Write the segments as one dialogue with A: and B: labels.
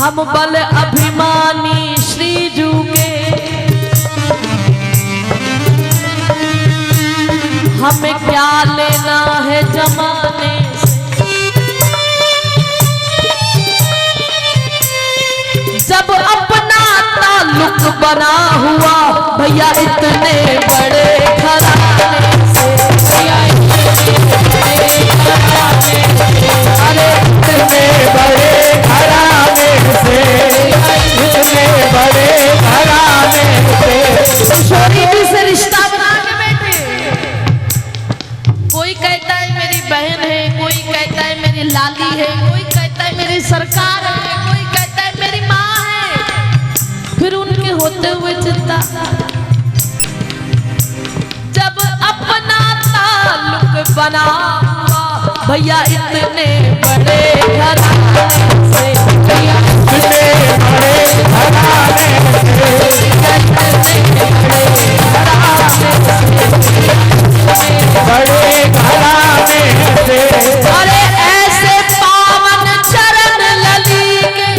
A: हम बल अभिमानी श्री जू के, हमें क्या लेना है जमाने से। जब अपना ताल्लुक बना हुआ भैया इतने बड़े घराने से,
B: अरे इतने बड़े घराने से, इतने बड़े घराने से
A: किशोरी से रिश्ता बना के बैठे। कोई कहता है मेरी बहन है, कोई कहता है मेरी लाली है, कोई कहता है मेरी सरकार है, कोई कहता है मेरी माँ है। फिर उनके होते हुए चिंता। जब अपना ताल्लुक बना भैया इतने बड़े घराने से, भैया
B: इतने बड़े घराने से, बड़े घराने से।
A: अरे ऐसे पावन चरण लली के,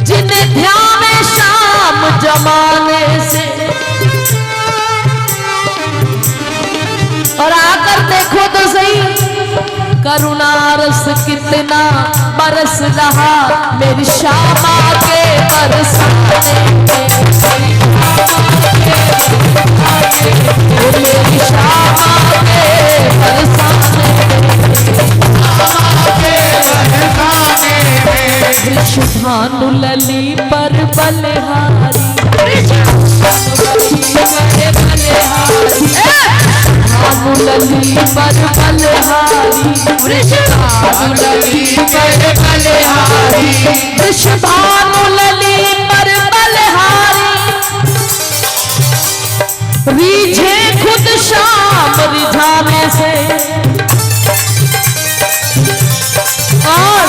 A: जिन्हें ध्यान शाम जमाने से। और आकर देखो तो सही करुणा रस कितना बरस रहा मेरी श्यामा के बरसाने में, मेरी श्यामा के बरसाने में। वृषभानु लली पर बलिहारी, भानु लली पर बलिहारी,
B: वृषभानु लली पर बलिहारी,
A: वृषभानु लली पर बलिहारी। रीझे खुद शाम रिझाने से, और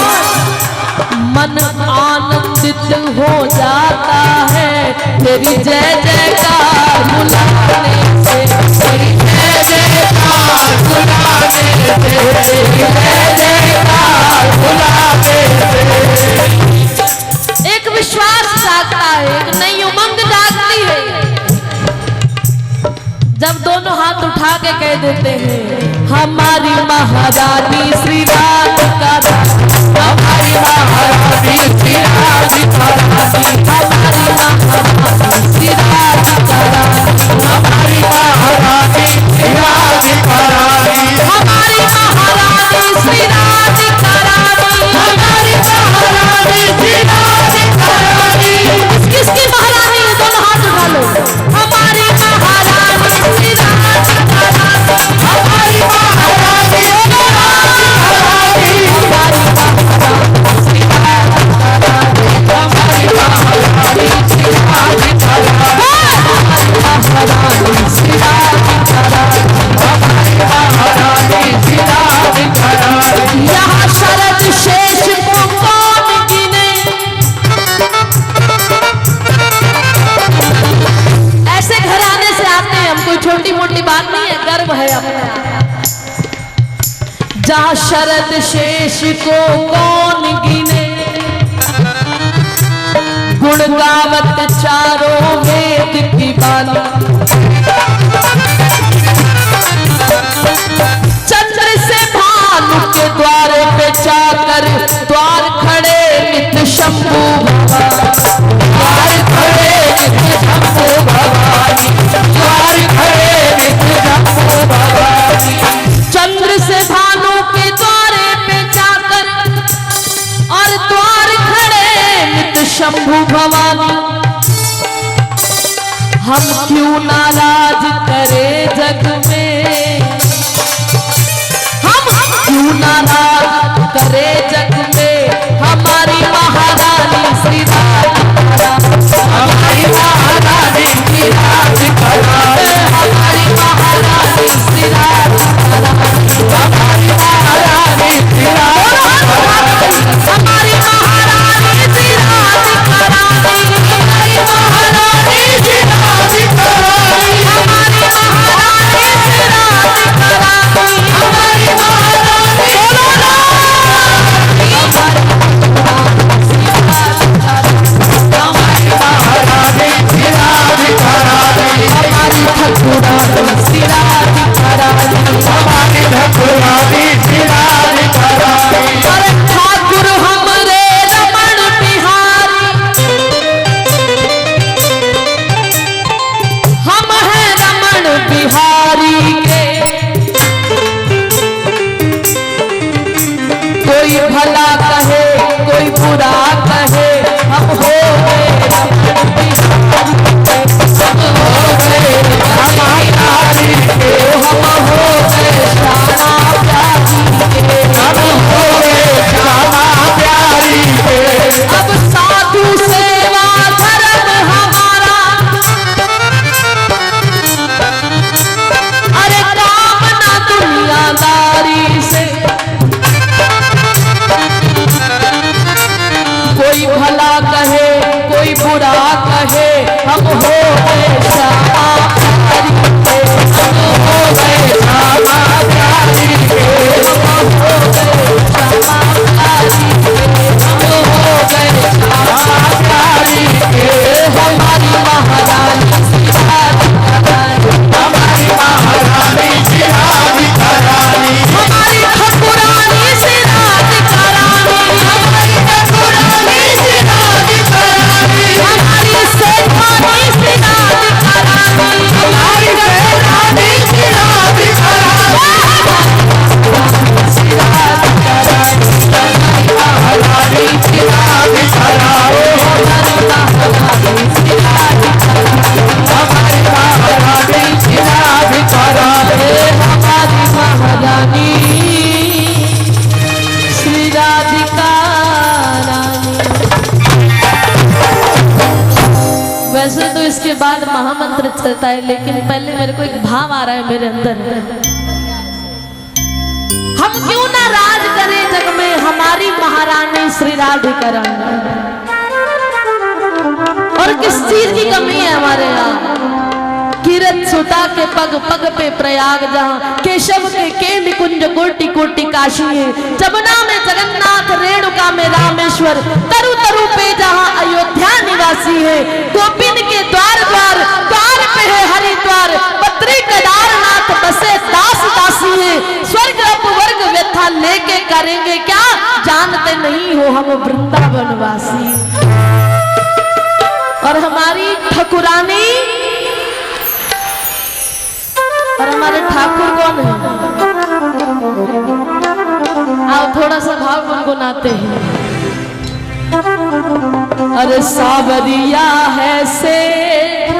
A: मन आनंदित हो जाता है तेरी जय जयकार बुलाने से, तेरी जय जयकार बुलाने से, तेरी जय जयकार बुलाने से। एक विश्वास जागता है, एक नई उमंग जागती है जब दोनों हाथ उठा के कह देते हैं हमारी महारानी श्री राधिका, हमारी महारानी श्री राधिका, हमारी महारानी श्री राधिका,
B: हमारी महारानी श्री राधिका,
A: हमारी महारानी श्री राधिका,
B: हमारी महारानी श्री राधिका।
A: किसकी महारानी है? दोनों हाथ उठा लो। हमारी महारानी श्री राधिका,
B: हमारी महारानी
A: यहाँ शरद शेष को कौन गिने। ऐसे घराने से आते हैं हम, कोई छोटी मोटी बात नहीं है, गर्व है अपना। जहाँ शरद शेष को कौन गिने, गुण गावत चारों वेद की बानी। चंद्र से भानु के द्वार पे जाकर द्वार खड़े नित शंभु
B: द्वार खड़े नित्य शंभु भवानी, द्वार खड़े नित्य शंभु भवानी।
A: चंद्र से भानु के द्वारे पे जाकर और द्वार खड़े नित शंभु भवानी। हम क्यों नाराज करे जग में, हम क्यों नाराज करे जग में हमारी महारानी श्री राधिका,
B: हमारी महारानी श्री राधिका,
A: हमारी महारानी श्री राधिका,
B: हमारी महारानी श्री राधिका,
A: हमारी महारानी श्री राधिका, हमारी महारानी श्री राधिका, हमारी महारानी श्री राधिका, हमारी महारानी। वैसे तो इसके बाद महामंत्र चलता है, लेकिन पहले मेरे को एक भाव आ रहा है मेरे अंदर। हम क्यों ना राज करें जग में, हमारी महारानी श्री राधिका रानी। और किस चीज की कमी है हमारे यहाँ? किरत सुता के पग पग पे प्रयाग जहाँ, केशव के निकुंज कोटि कोटि काशी है। जमुना में जगन्नाथ, रेणुका में रामेश्वर, तरु तरु पे जहाँ अयोध्या निवासी है। गोपिन के द्वार द्वार द्वार पे है हरिद्वार, बद्री केदारनाथ बसे दास दासी है। स्वर्ग अपवर्ग व्यथा लेके करेंगे क्या, जानते नहीं हो हम वृंदावनवासी। और हमारी ठकुरानी और हमारे ठाकुर कौन है? आओ थोड़ा सा भाव गुनगुनाते हैं। अरे सावरिया है सेठ,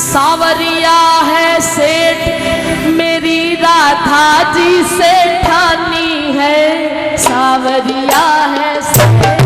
A: सावरिया है सेठ, मेरी राधा जी से ठानी है। सावरिया है सेठ,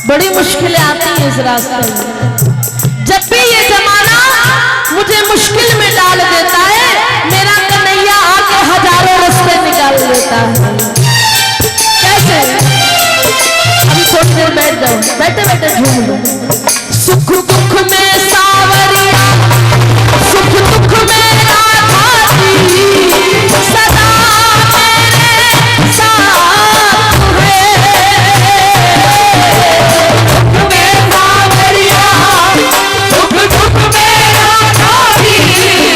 A: बड़ी मुश्किलें आती हैं इस रास्ते में। जब भी ये जमाना मुझे मुश्किल में डाल देता है, मेरा कन्हैया आके हजारों रास्ते निकाल देता है। कैसे? अभी थोड़ी देर बैठ जाओ, बैठे बैठे झूम लो। सुख दुख में सावरिया, सुख दुख में राधा जी, सदा मेरे साथ है। सुख में सावरिया, सुख दुख में राधा जी,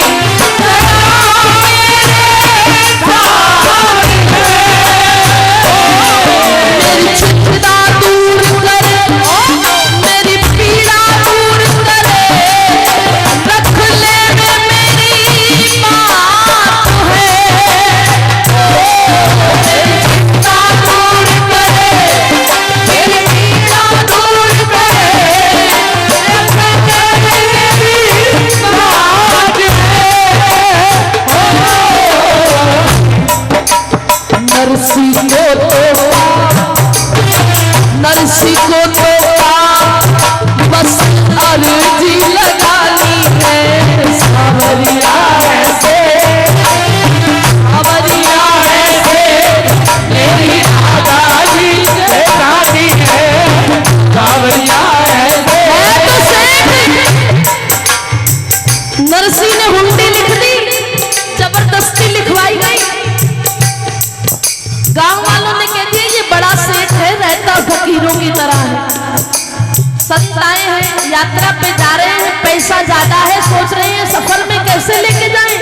A: नरसी को तो बस अर्जी लगानी है सावरिया ऐसे, सावरिया ऐसे
B: मेरी आजादी बेगानी है सावरिया ऐसे।
A: तो सेठ नरसी ने हुंडी लिख दी, जबरदस्ती लिखवाई गई। गांव वालों ने कह दिया ये बड़ा सेठ है, रहता फकीरों की तरह है। संत आए हैं, यात्रा पे जा रहे हैं, पैसा ज्यादा है, सोच रहे हैं सफर में कैसे लेके जाएं।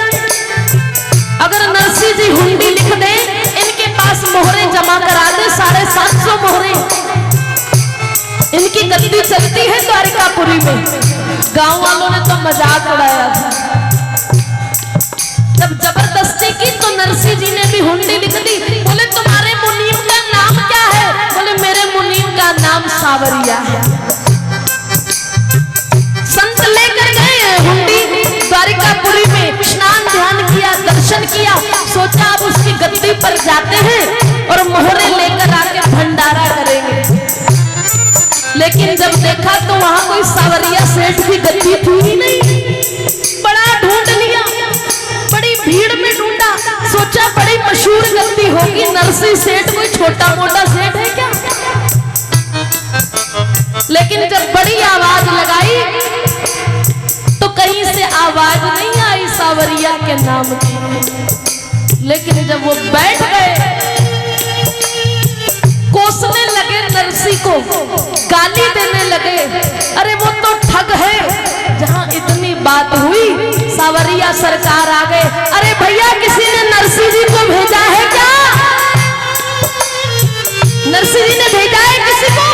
A: अगर नरसी जी हुंडी लिख दे, इनके पास मोहरे जमा करा दे, 750 मोहरे। इनकी गद्दी चलती है द्वारिकापुरी में। गांव वालों ने तो मजाक उड़ाया था। जब जबरदस्ती की तो नरसी जी ने भी हुंडी लिख दी। बोले तुम्हारे मुनीम का नाम क्या है? बोले मेरे मुनीम का नाम सावरिया है। संत लेकर गए हुंडी द्वारिकापुरी में, स्नान ध्यान किया, दर्शन किया, सोचा अब उसकी गद्दी पर जाते हैं और मोहरे लेकर आके भंडारा करेंगे। लेकिन जब देखा तो वहां कोई सावरिया सेठ की गद्दी थी ही नहीं। बड़ा ढूंढ लिया, बड़ी भीड़ में ढूंढा, सोचा बड़ी मशहूर गद्दी होगी, नरसी सेठ कोई छोटा मोटा सेठ है क्या? लेकिन जब बड़ी आवाज लगाई तो कहीं से आवाज नहीं आई सावरिया के नाम की। लेकिन जब वो बैठ गए, कोसने लगे नरसी को, गाली देने लगे, अरे वो तो ठग है। जहां इतनी बात हुई सावरिया सरकार आ गए, अरे भैया किसी ने नरसी जी को भेजा है क्या? नरसी जी ने भेजा है किसी को?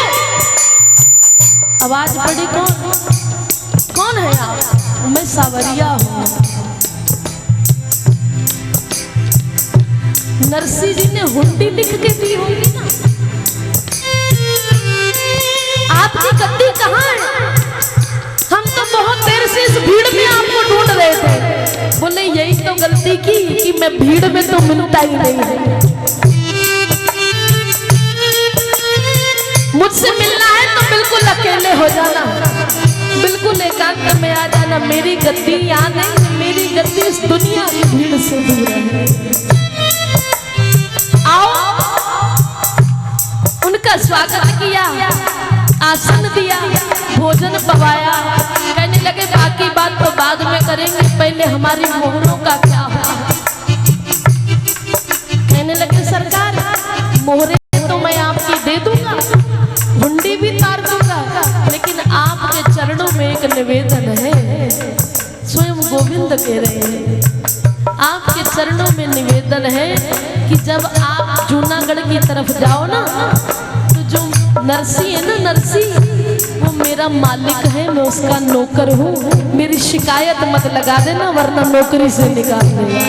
A: आवाज पड़ी, कौन है आप? मैं सावरिया हूं। नरसी जी ने हुंडी लिख के दी होगी ना। आपकी गद्दी कहाँ है? हम तो बहुत देर से इस भीड़ में आपको ढूंढ रहे थे। बोले यही तो गलती की कि मैं भीड़ में तो मिलता ही नहीं है। मुझसे मिलना है तो बिल्कुल अकेले हो जाना, बिल्कुल एकांत में आ जाना। मेरी गद्दी यहाँ नहीं, मेरी गद्दी इस दुनिया की भीड़ से दूर है। आओ। उनका स्वागत किया, आसन दिया, भोजन पवाया। कहने लगे बाकी बात तो बाद में करेंगे, पहले हमारी मोहरों का क्या हुआ? कहने लगे सरकार मोहरे तो मैं आपकी दे दूंगा, हुंडी भी तार दूंगा, लेकिन आपके चरणों में एक निवेदन है। स्वयं गोविंद कह रहे हैं, आपके चरणों में निवेदन है कि जब आप जूनागढ़ की तरफ जाओ ना, तो जो नरसी है ना, नरसी वो मेरा मालिक है, मैं उसका नौकर हूँ। मेरी शिकायत मत लगा देना वरना नौकरी से निकाल देगा।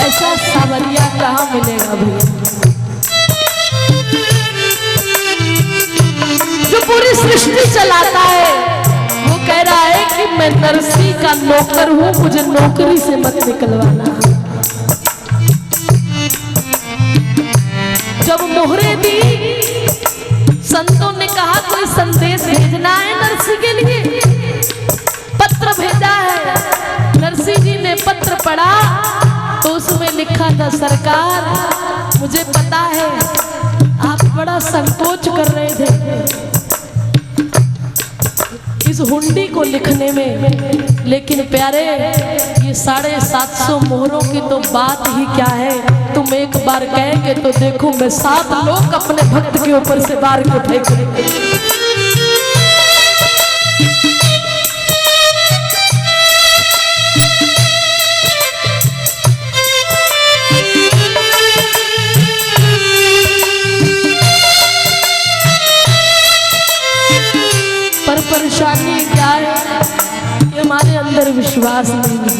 A: ऐसा सावरिया कहाँ मिलेगा भैया, जो पूरी सृष्टि चलाता है। वो कह रहा है कि मैं नरसी का नौकर हूँ, मुझे नौकरी से मत निकलवाना। जब मोहरे दी, संतों ने कहा कोई संदेश भेजना है नरसी के लिए। पत्र भेजा है। नरसी जी ने पत्र पढ़ा तो उसमें लिखा था, सरकार मुझे पता है आप बड़ा संकोच कर रहे थे इस हुंडी को लिखने में, लेकिन प्यारे ये 750 मोहरों की तो बात ही क्या है। तुम एक बार कह के तो देखो, मैं 7 लोग अपने भक्त के ऊपर से बार के फेंकेंगे। परेशानी क्या है कि हमारे अंदर विश्वास नहीं है।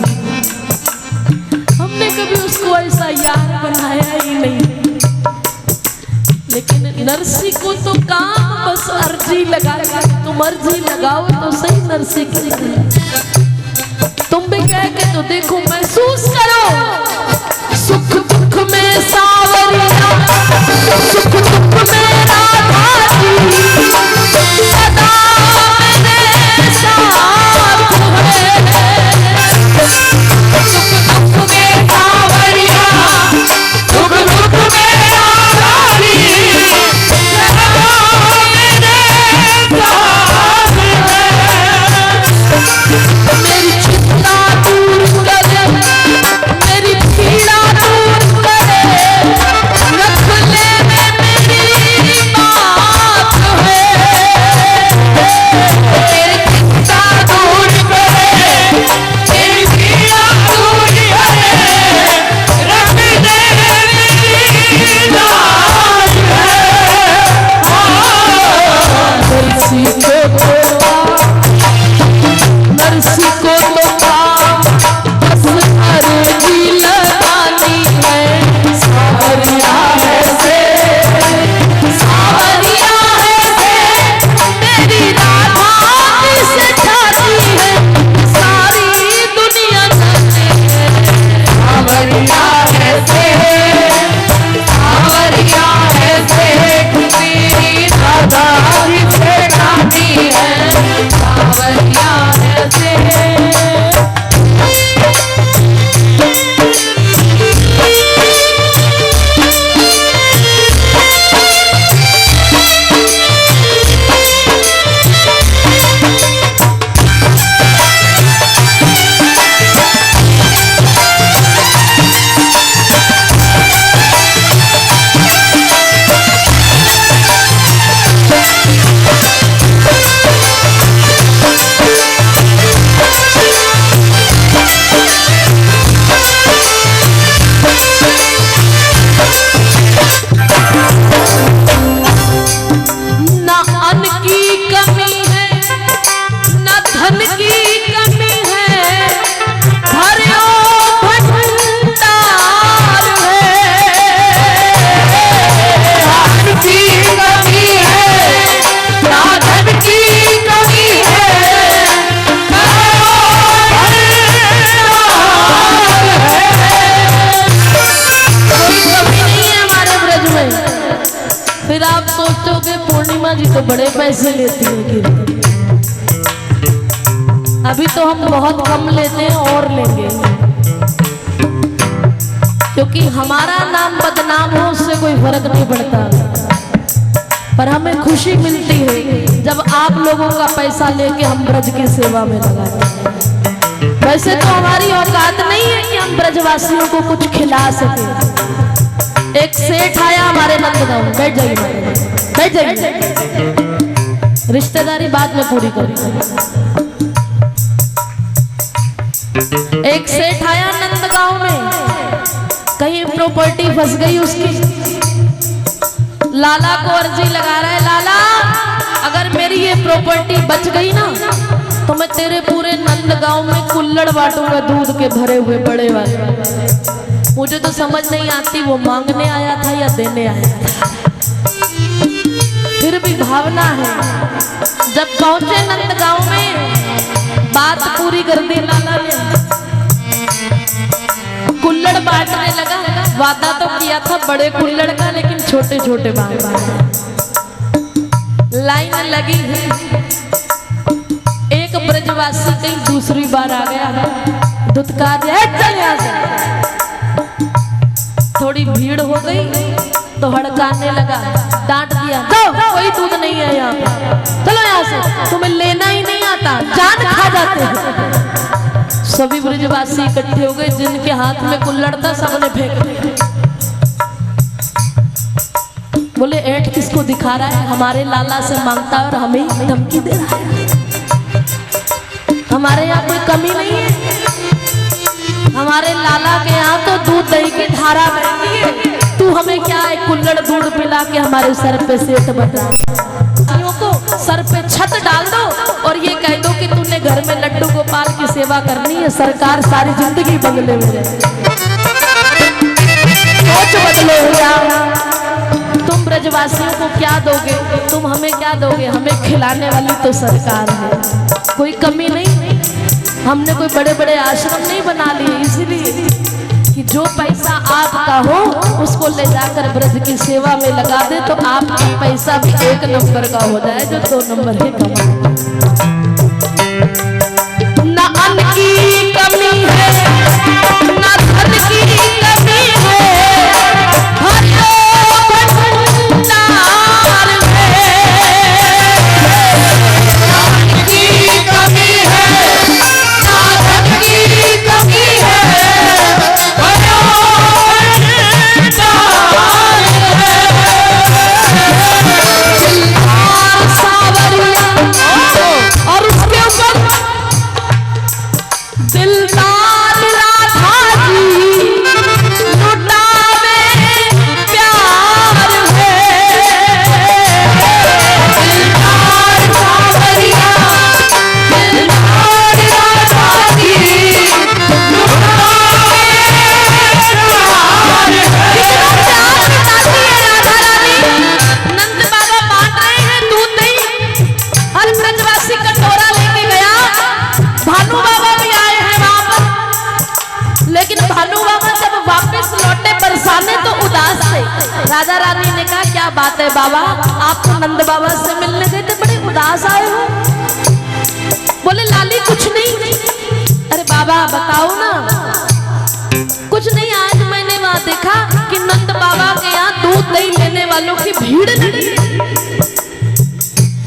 A: हमने कभी उसको ऐसा यार बनाया ही नहीं। लेकिन नरसी को तो काम बस अर्जी लगा, तुम अर्जी लगाओ तो सही नरसी की। तुम भी कह के तो देखो, महसूस करो
B: सावरिया ऐसे, सावरिया ऐसे मेरी राधा जिसे गाती है, सावरिया ऐसे।
A: फिर आप सोचोगे पूर्णिमा जी तो बड़े पैसे लेती है कीर्तन। अभी तो हम बहुत कम लेते हैं और लेंगे, क्योंकि हमारा नाम बदनाम हो उससे कोई फर्क नहीं पड़ता, पर हमें खुशी मिलती है जब आप लोगों का पैसा लेके हम ब्रज की सेवा में लगाते हैं। वैसे तो हमारी औकात नहीं है कि हम ब्रजवासियों को कुछ खिला सके। एक सेठ आया हमारे नंदगांव, बैठ जाइए बैठ जाइए, रिश्तेदारी बाद में पूरी करेंगे। एक सेठ आया नंदगांव में, कहीं प्रॉपर्टी फंस गई उसकी, लाला को अर्जी लगा रहा है, लाला अगर मेरी ये प्रॉपर्टी बच गई ना तो मैं तेरे पूरे नंदगांव में कुल्हड़ बांटूंगा दूध के भरे हुए बड़े वाले। मुझे तो समझ नहीं आती वो मांगने आया था या देने आया था, फिर भी भावना है। जब पहुंचे नंदगांव में बात पूरी कर दी लाला ने, कुल्हड़ बांटने लगा। वादा तो किया था बड़े कुल्हड़ का, लेकिन छोटे छोटे बांट। लाइन लगी, एक ब्रजवासी कहीं दूसरी बार आ गया, दुत्कार दिया चल यहाँ से। थोड़ी भीड़ हो गई तो हड़काने लगा, डांट दिया, कोई दूध नहीं है यहाँ पे, चलो यहाँ से, तुम्हें लेना ही नहीं आता, जान खा जाते हैं। सभी ब्रजवासी इकट्ठे हो गए, जिनके हाथ में कुल्हड़ था सबने फेंक दिया। बोले ऐठ किसको दिखा रहा है, हमारे लाला से मांगता है और हमें धमकी दे रहा है। हमारे यहाँ कोई कमी नहीं है, हमारे लाला के यहाँ तो दूध दही की धारा बहती है, तू हमें क्या है कुल्हड़ दूध पिला के हमारे सर पे सेठ बता। को सर पे छत डाल दो और ये कह दो कि तूने घर में लड्डू गोपाल की सेवा करनी है, सरकार सारी जिंदगी बंगले में रहे। सोच बदलो भैया, तुम ब्रजवासियों को क्या दोगे, तुम हमें क्या दोगे, हमें खिलाने वाली तो सरकार है, कोई कमी नहीं। हमने कोई बड़े बड़े आश्रम नहीं बना लिए, इसलिए कि जो पैसा आपका हो उसको ले जाकर ब्रज की सेवा में लगा दे तो आपका पैसा भी 1 नंबर का हो जाए, जो 2 नंबर है कमा। ना अन्न की कमी है, ना धन की कमी है, और राजा रानी ने कहा क्या बात है बाबा, आप तो नंद बाबा से मिलने गए थे, बड़े उदास आए हो। बोले लाली कुछ नहीं। अरे बाबा बताओ ना। कुछ नहीं, आज मैंने वहां देखा कि नंद बाबा के यहाँ दूध दही लेने वालों की भीड़ लगी,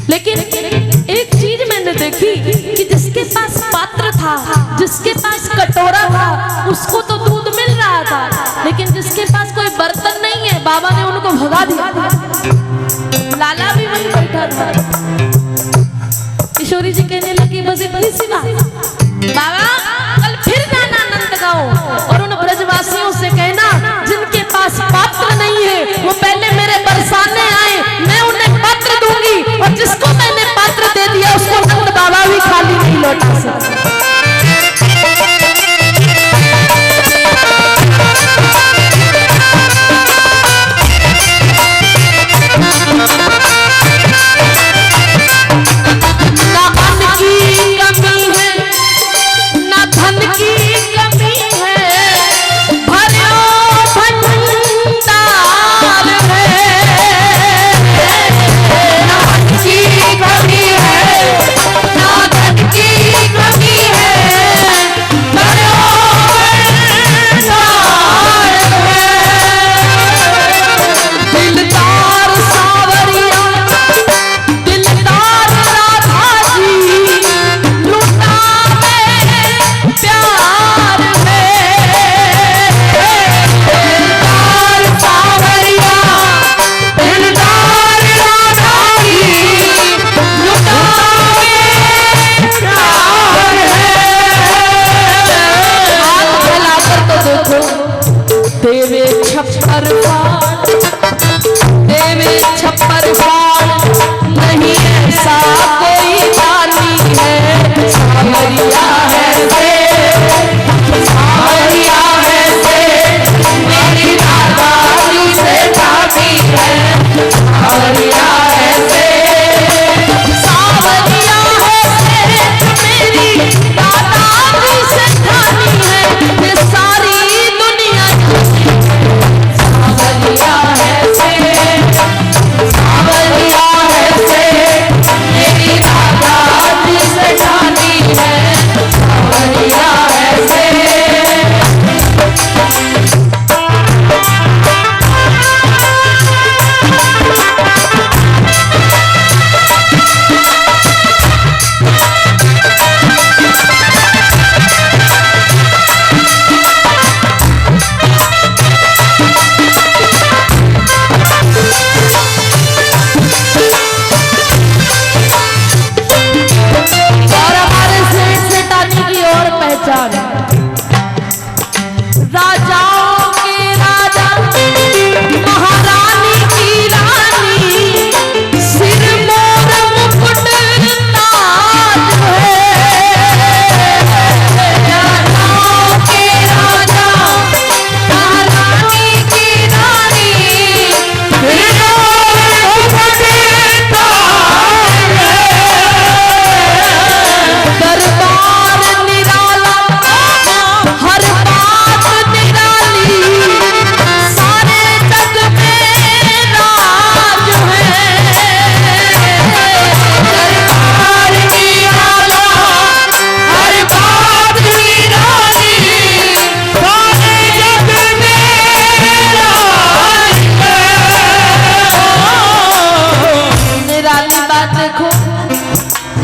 A: लेकिन एक चीज मैंने देखी कि जिसके पास पात्र था, जिसके पास कटोरा था, उसको तो दूध मिल रहा था, लेकिन जिसके पास कोई बर्तन नहीं है, बाबा ने उनको भगा दिया। लाला भी वहीं बैठा था। किशोरी जी कहने लगी बस इतनी सी बात, बाबा कल फिर जाना नंदगांव और उन ब्रजवासियों से कहना जिनके पास पात्र नहीं है वो पहले मेरे बरसाने आए, मैं उन्हें पात्र दूंगी, और जिसको मैंने पात्र दे दिया उसको नंद बाबा भी खाली नहीं लौटा सकते।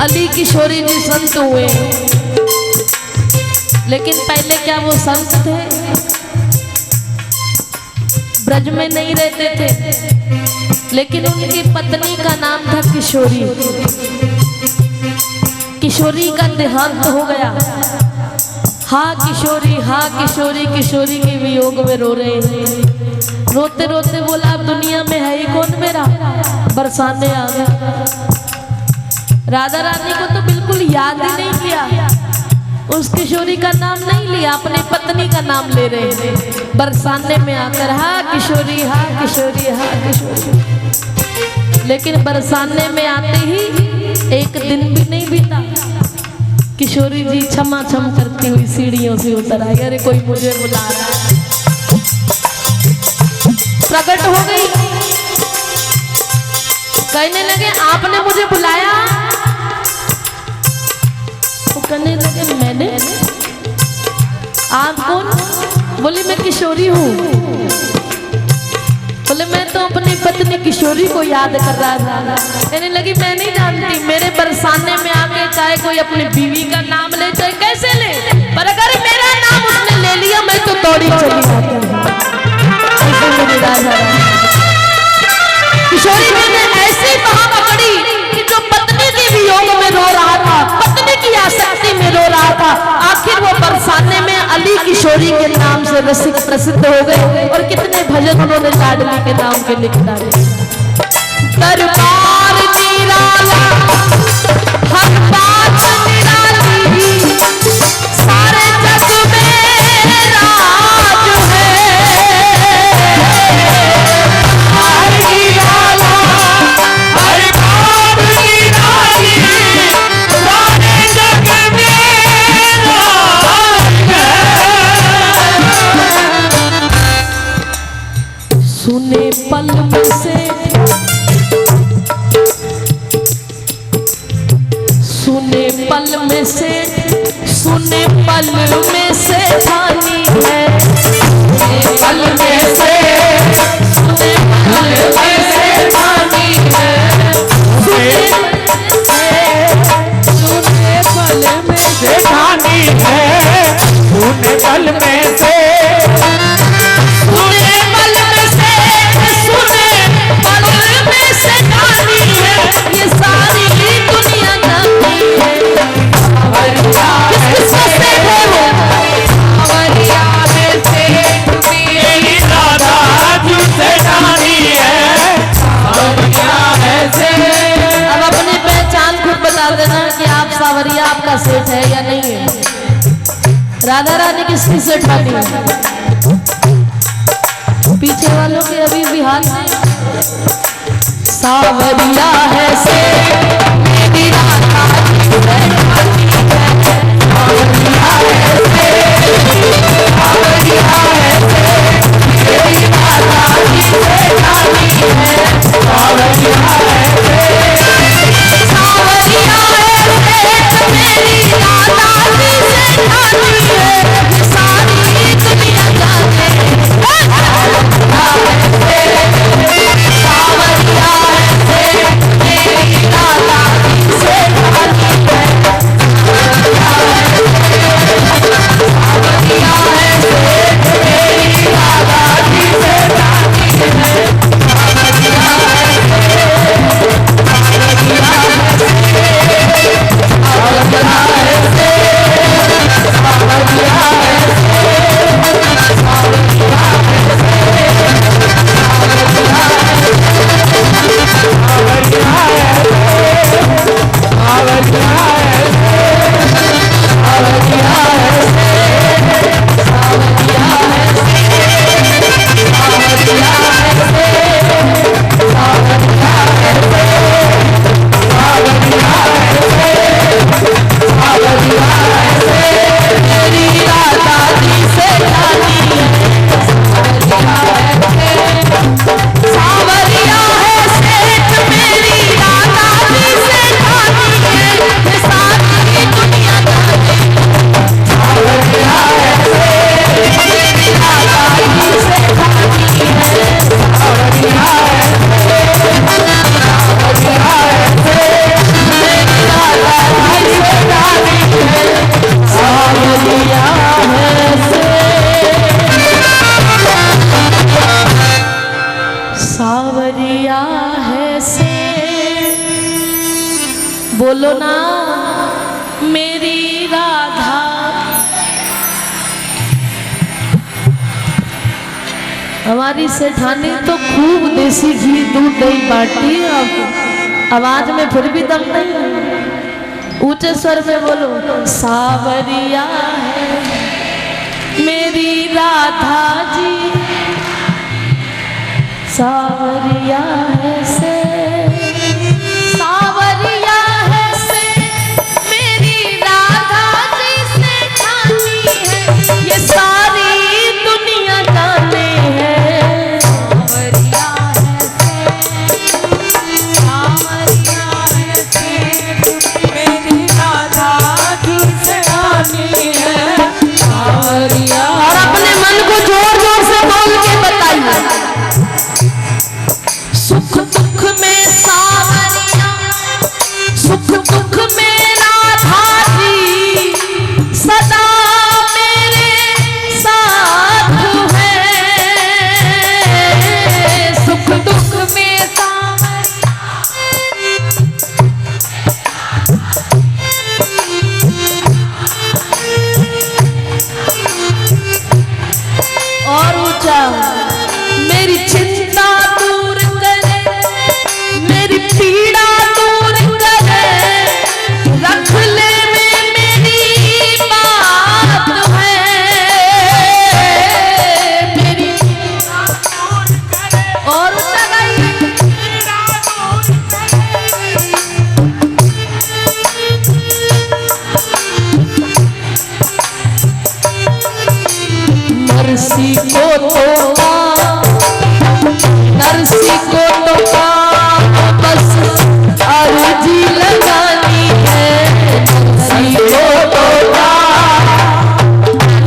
A: अली किशोरी जी संत हुए, लेकिन पहले क्या वो संत थे? ब्रज में नहीं रहते थे, लेकिन उनकी पत्नी का नाम था किशोरी। किशोरी का देहांत हो गया। हाँ किशोरी, हाँ किशोरी, किशोरी के वियोग में रो रहे हैं। रोते रोते बोला अब दुनिया में है ही कौन मेरा, बरसाने आ गया। राधा रानी को तो बिल्कुल याद ही नहीं किया, उस किशोरी का नाम नहीं लिया, अपनी पत्नी का नाम ले रहे थे। बरसाने में आकर हाँ किशोरी, हाँ किशोरी, हाँ किशोरी। लेकिन बरसाने में आते ही एक दिन भी नहीं बीता, किशोरी जी क्षमा क्षम करती हुई सीढ़ियों से उतर आई। अरे कोई मुझे बुला रहा है। प्रकट हो गई कहने लगे आपने मुझे बुलाया? वो कहने लगे मैंने? आप कौन? बोली मैं किशोरी हूँ। बोले मैं तो अपनी पत्नी किशोरी को याद कर रहा था। कहने लगी मैं नहीं जानती, मेरे बरसाने में आके चाहे कोई अपनी बीवी का नाम ले चाहे कैसे ले, पर अगर मेरा नाम उसने ले लिया मैं तो दौड़ी चली जाती हूँ। किशोरी ने ऐसी बाह पकड़ी कि जो पत्नी के वियोग में रो रहा था, पत्नी की आसक्ति में रो रहा था, आखिर वो बरसाने में अली किशोरी के नाम से रसिक प्रसिद्ध हो गए और कितने भजन उन्होंने लाडली के नाम के लिख डाले। दरबार निराला, हर बात निराली, सारे जग में राज है।
B: हर निराला, हर बात निराली, सारे जग में राज है।
A: सुने पल में से, सुने पल में से, सुने पल में से ठानी है।
B: पल में से,
A: सुने
B: पल में से ठानी है।
A: सुने पल में
B: से ठानी है। सुने पल में से,
A: सुने पल में से, सुने पल में से ठानी है। ये सारी दुनिया जानती है। किस किस से है वो?
B: सावरिया है सेठ मेरी राधा जी से ठानी है। सावरिया है सेठ।
A: अब अपनी पहचान खुद बता देना कि आप सावरिया आपका सेठ है या नहीं है। राधा रानी किसकी सेठ ठानी है? पीछे वालों के अभी भी हाथ में सावरिया है सेठ मेरी राधा जी से ठानी है। सावरिया है सेठ, सावरिया है सेठ मेरी राधा जी से ठानी है। सावरिया है सेठ, सावरिया है सेठ मेरी राधा जी से ठानी है। ये सारी दुनिया जाने सावरिया है सेठ, सावरिया है सेठ मेरी राधा जी से ठानी है। सावरिया है सेठ मेरी राधा जी से ठानी है। सावरिया है सेठ, सावरिया है सेठ, सावरिया है सेठ, सावरिया है सेठ, सावरिया है बोलो ना मेरी राधा। हमारी सेठानी तो खूब देसी घी दूध दही बांटती है। अब आवाज में फिर भी दम नहीं है। ऊंचे स्वर में बोलो सावरिया है मेरी राधा जी, सावरिया है से, सावरिया है से मेरी राधा जी से ठानी है। ये सारी दुनिया जाने है। सावरिया है से, ऊंचा। मेरी चिंता दूर करे, मेरी पीड़ा दूर करे, रख ले में मेरी बात है। मेरी और ऊंचा गाइए। नरसी को तो नरसी को तो बस अर्जी लगानी है। नरसी को तो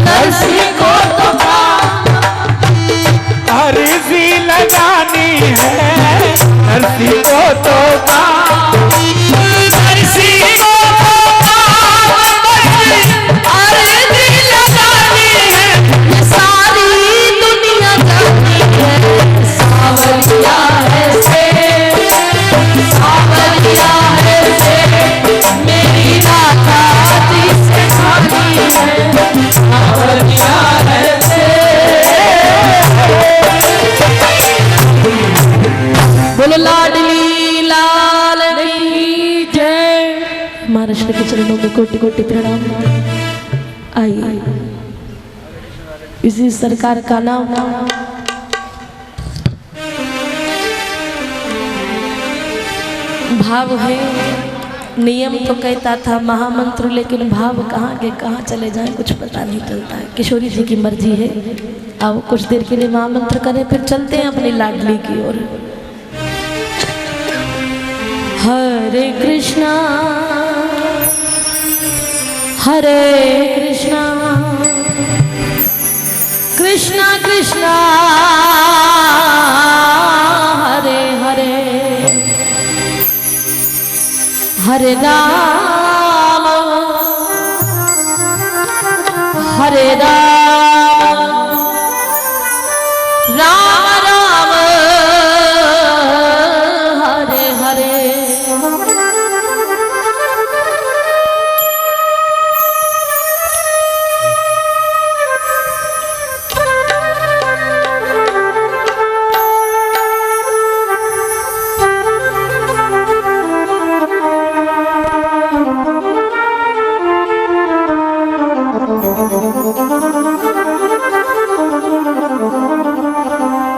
A: नरसी को तो
B: अर्जी लगानी है। नरसी को तो नरसी को
A: बोलो लाडली लाल की जय। महाराष्ट्र के चरणों में कोटि कोटि प्रणाम। आइए, इसी सरकार का नाम भाव है। नियम तो कहता था महामंत्र, लेकिन भाव कहाँ के कहाँ चले जाए कुछ पता नहीं चलता है। किशोरी जी की मर्जी है। अब कुछ देर के लिए महामंत्र करें, फिर चलते हैं अपनी लाडली की ओर। हरे कृष्णा कृष्णा कृष्णा हरे हरे, हरे राम राम राम हरे हरे।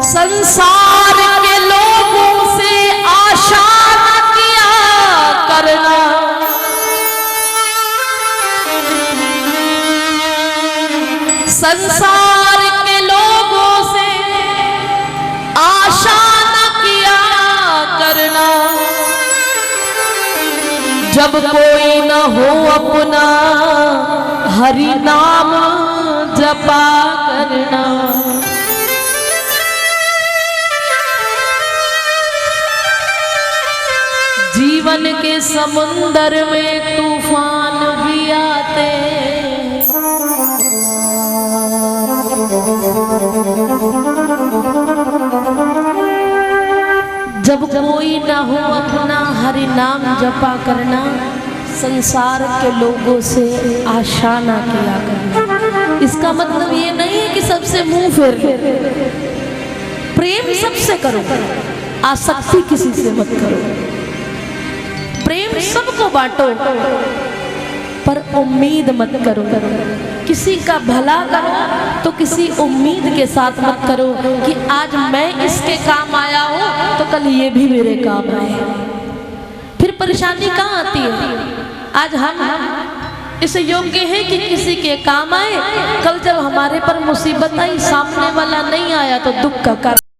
A: संसार के लोगों से आशा न किया करना, संसार के लोगों से आशा न किया करना। जब कोई न हो अपना हरि नाम जपा करना। जीवन के समुंदर में तूफान भी आते, जब कोई ना हो अपना हरि नाम जपा करना। संसार के लोगों से आशा ना किया करना। इसका मतलब ये नहीं है कि सबसे मुंह फेर लो, प्रेम सबसे करो, आसक्ति किसी से मत करो। प्रेम सबको बांटो, पर उम्मीद मत करो। किसी का भला करो तो किसी उम्मीद के साथ मत करो कि आज मैं इसके काम आया हूं तो कल ये भी मेरे काम आए। फिर परेशानी कहाँ आती है? आज हम इस योग्य है कि किसी के काम आए, कल जब हमारे पर मुसीबत आई सामने वाला नहीं आया तो दुख का कारण